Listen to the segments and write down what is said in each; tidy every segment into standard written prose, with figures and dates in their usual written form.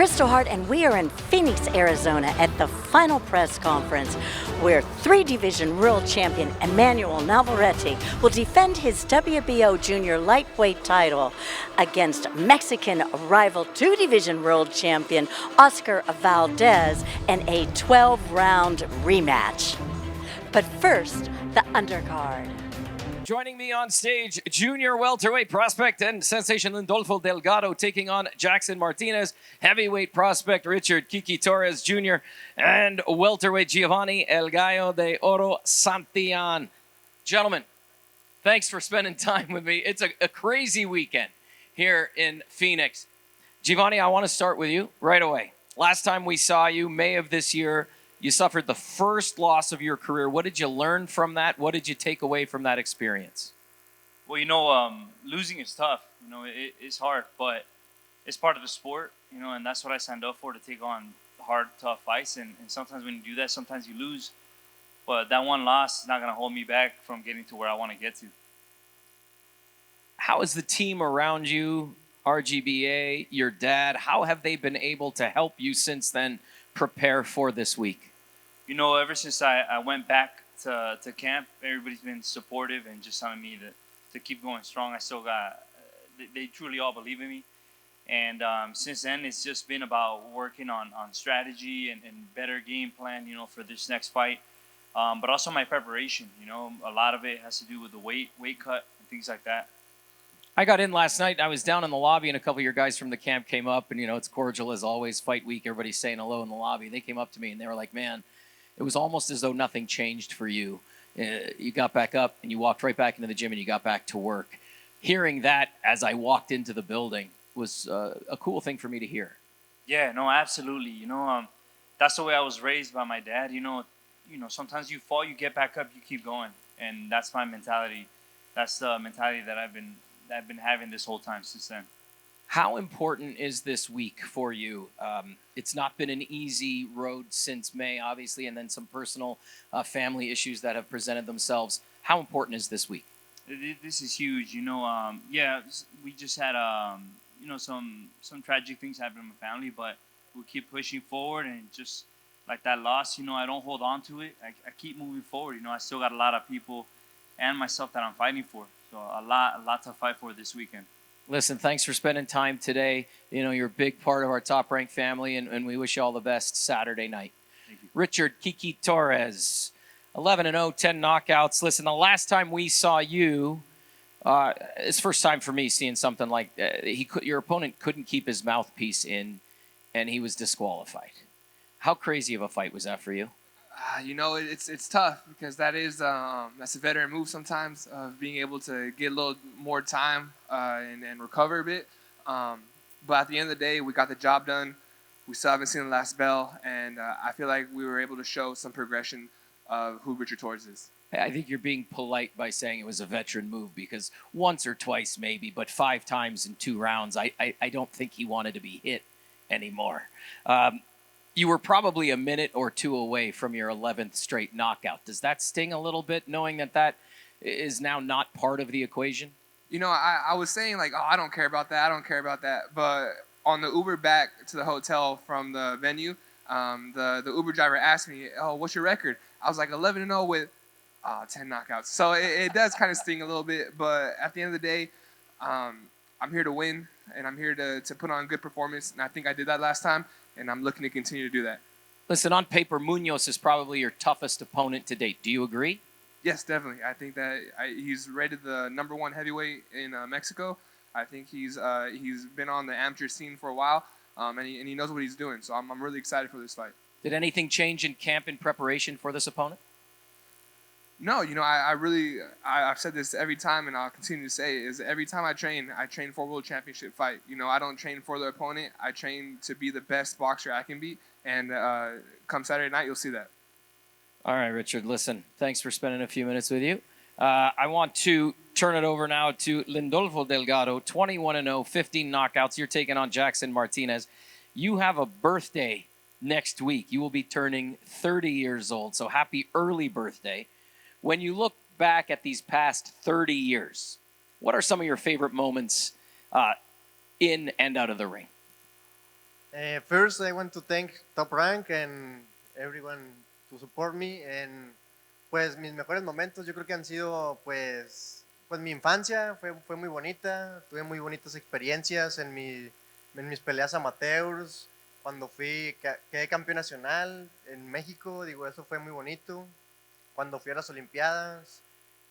Kristal Hart, and we are in Phoenix, Arizona at the final press conference where three-division world champion Emmanuel Navarrete will defend his WBO junior lightweight title against Mexican rival two-division world champion Oscar Valdez in a 12-round rematch. But first, the undercard. Joining me on stage, junior welterweight prospect and sensation Lindolfo Delgado taking on Jackson Martinez, heavyweight prospect Richard Kiki Torres Jr., and welterweight Giovanni El Gallo de Oro Santillan. Gentlemen, thanks for spending time with me. It's a crazy weekend here in Phoenix. Giovanni, I want to start with you right away. Last time we saw you, May of this year, you suffered the first loss of your career. What did you learn from that? What did you take away from that experience? Well, losing is tough. It's hard, but it's part of the sport, and that's what I signed up for, to take on hard, tough fights. And sometimes when you do that, sometimes you lose. But that one loss is not going to hold me back from getting to where I want to get to. How is the team around you, RGBA, your dad, how have they been able to help you since then prepare for this week? Ever since I went back to camp, everybody's been supportive and just telling me to keep going strong. I still got, they truly all believe in me. And since then, it's just been about working on strategy and better game plan, for this next fight. But also my preparation, a lot of it has to do with the weight cut and things like that. I got in last night. I was down in the lobby, and a couple of your guys from the camp came up, and, it's cordial as always, fight week. Everybody's saying hello in the lobby. They came up to me, and they were like, man, it was almost as though nothing changed for you. You got back up, and you walked right back into the gym, and you got back to work. Hearing that as I walked into the building was a cool thing for me to hear. Yeah, no, absolutely. That's the way I was raised by my dad. Sometimes you fall, you get back up, you keep going. And that's my mentality. That's the mentality that I've been having this whole time since then. How important is this week for you? It's not been an easy road since May, obviously, and then some personal family issues that have presented themselves. How important is this week? This is huge. We just had some tragic things happen in my family, but we keep pushing forward, and just like that loss, I don't hold on to it. I keep moving forward. I still got a lot of people and myself that I'm fighting for. So a lot to fight for this weekend. Listen, thanks for spending time today. You're a big part of our top-ranked family, and we wish you all the best Saturday night. Thank you. Richard Kiki Torres, 11-0, 10 knockouts. Listen, the last time we saw you, it's the first time for me seeing something like your opponent couldn't keep his mouthpiece in, and he was disqualified. How crazy of a fight was that for you? It's tough, because that's a veteran move sometimes, of being able to get a little more time and recover a bit. But at the end of the day, we got the job done. We still haven't seen the last bell, and I feel like we were able to show some progression of who Richard Torres is. I think you're being polite by saying it was a veteran move, because once or twice maybe, but 5 times in 2 rounds, I don't think he wanted to be hit anymore. You were probably a minute or 2 away from your 11th straight knockout. Does that sting a little bit, knowing that is now not part of the equation? I was saying, I don't care about that. I don't care about that. But on the Uber back to the hotel from the venue, the Uber driver asked me, oh, what's your record? I was like 11-0 with 10 knockouts. So it does kind of sting a little bit. But at the end of the day, I'm here to win, and I'm here to put on a good performance. And I think I did that last time, and I'm looking to continue to do that. Listen, on paper, Munoz is probably your toughest opponent to date. Do you agree? Yes, definitely. I think that he's rated the #1 heavyweight in Mexico. I think he's been on the amateur scene for a while, and he knows what he's doing. So I'm really excited for this fight. Did anything change in camp in preparation for this opponent? No, I've said this every time, and I'll continue to say it, is every time I train for a world championship fight. I don't train for the opponent. I train to be the best boxer I can be, and come Saturday night, you'll see that. All right, Richard, listen, thanks for spending a few minutes with you. I want to turn it over now to Lindolfo Delgado, 21-0, 15 knockouts. You're taking on Jackson Martinez. You have a birthday next week. You will be turning 30 years old, so happy early birthday. When you look back at these past 30 years, what are some of your favorite moments in and out of the ring? First, I want to thank Top Rank and everyone to support me. And pues mis mejores momentos yo creo que han sido pues mi infancia fue muy bonita. Tuve muy bonitas experiencias en mis peleas amateurs. Cuando quedé campeón nacional en México, digo, eso fue muy bonito. Cuando fui a las Olimpiadas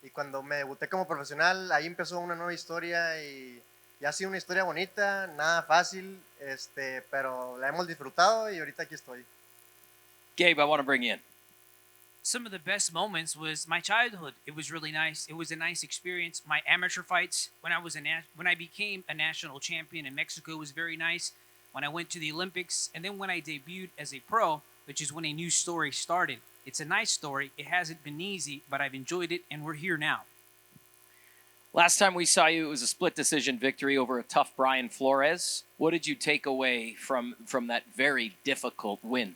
y cuando me debuté como profesional, ahí empezó una nueva historia y ha sido una historia bonita, nada fácil, pero la hemos disfrutado y ahorita aquí estoy. Gabe, I want to bring you in. Some of the best moments was my childhood. It was really nice. It was a nice experience. My amateur fights when I became a national champion in Mexico was very nice. When I went to the Olympics, and then when I debuted as a pro, which is when a new story started. It's a nice story. It hasn't been easy, but I've enjoyed it, and we're here now. Last time we saw you, it was a split decision victory over a tough Brian Flores. What did you take away from that very difficult win?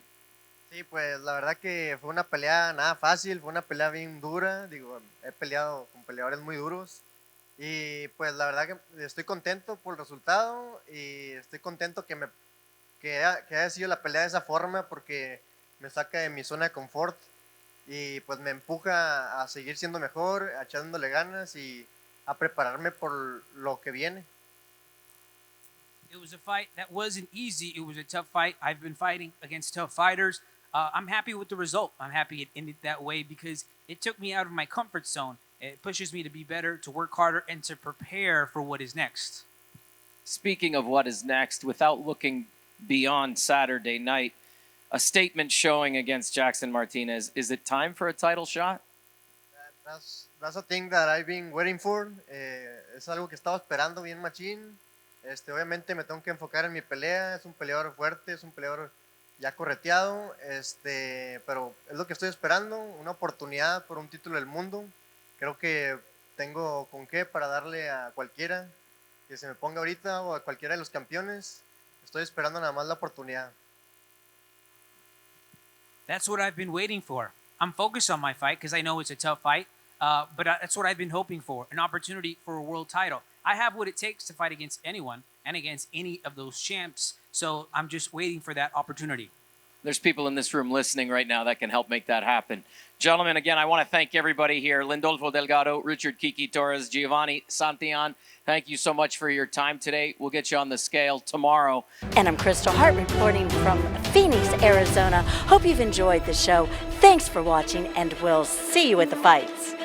Sí, pues la verdad que fue una pelea nada fácil, fue una pelea bien dura. Digo, he peleado con peleadores muy duros. Y pues la verdad que estoy contento por el resultado y estoy contento que haya sido la pelea de esa forma porque me saca de mi zona de confort y pues me empuja a seguir siendo mejor, a echándole ganas y a prepararme por lo que viene. It was a fight that wasn't easy. It was a tough fight. I've been fighting against tough fighters. I'm happy with the result. I'm happy it ended that way because it took me out of my comfort zone. It pushes me to be better, to work harder, and to prepare for what is next. Speaking of what is next, without looking beyond Saturday night, a statement showing against Jackson Martinez. Is it time for a title shot? That's a thing that I've been waiting for. Es algo que estaba esperando bien machín. Obviamente me tengo que enfocar en mi pelea. Es un peleador fuerte, es un peleador ya correteado. Pero es lo que estoy esperando, una oportunidad por un título del mundo. Creo que tengo con qué para darle a cualquiera que se me ponga ahorita o a cualquiera de los campeones. Estoy esperando nada más la oportunidad. That's what I've been waiting for. I'm focused on my fight because I know it's a tough fight, but that's what I've been hoping for, an opportunity for a world title. I have what it takes to fight against anyone and against any of those champs, so I'm just waiting for that opportunity. There's people in this room listening right now that can help make that happen. Gentlemen, again, I want to thank everybody here. Lindolfo Delgado, Richard Kiki Torres, Giovanni Santillan, thank you so much for your time today. We'll get you on the scale tomorrow. And I'm Kristal Hart reporting from Phoenix, Arizona. Hope you've enjoyed the show. Thanks for watching, and we'll see you at the fights.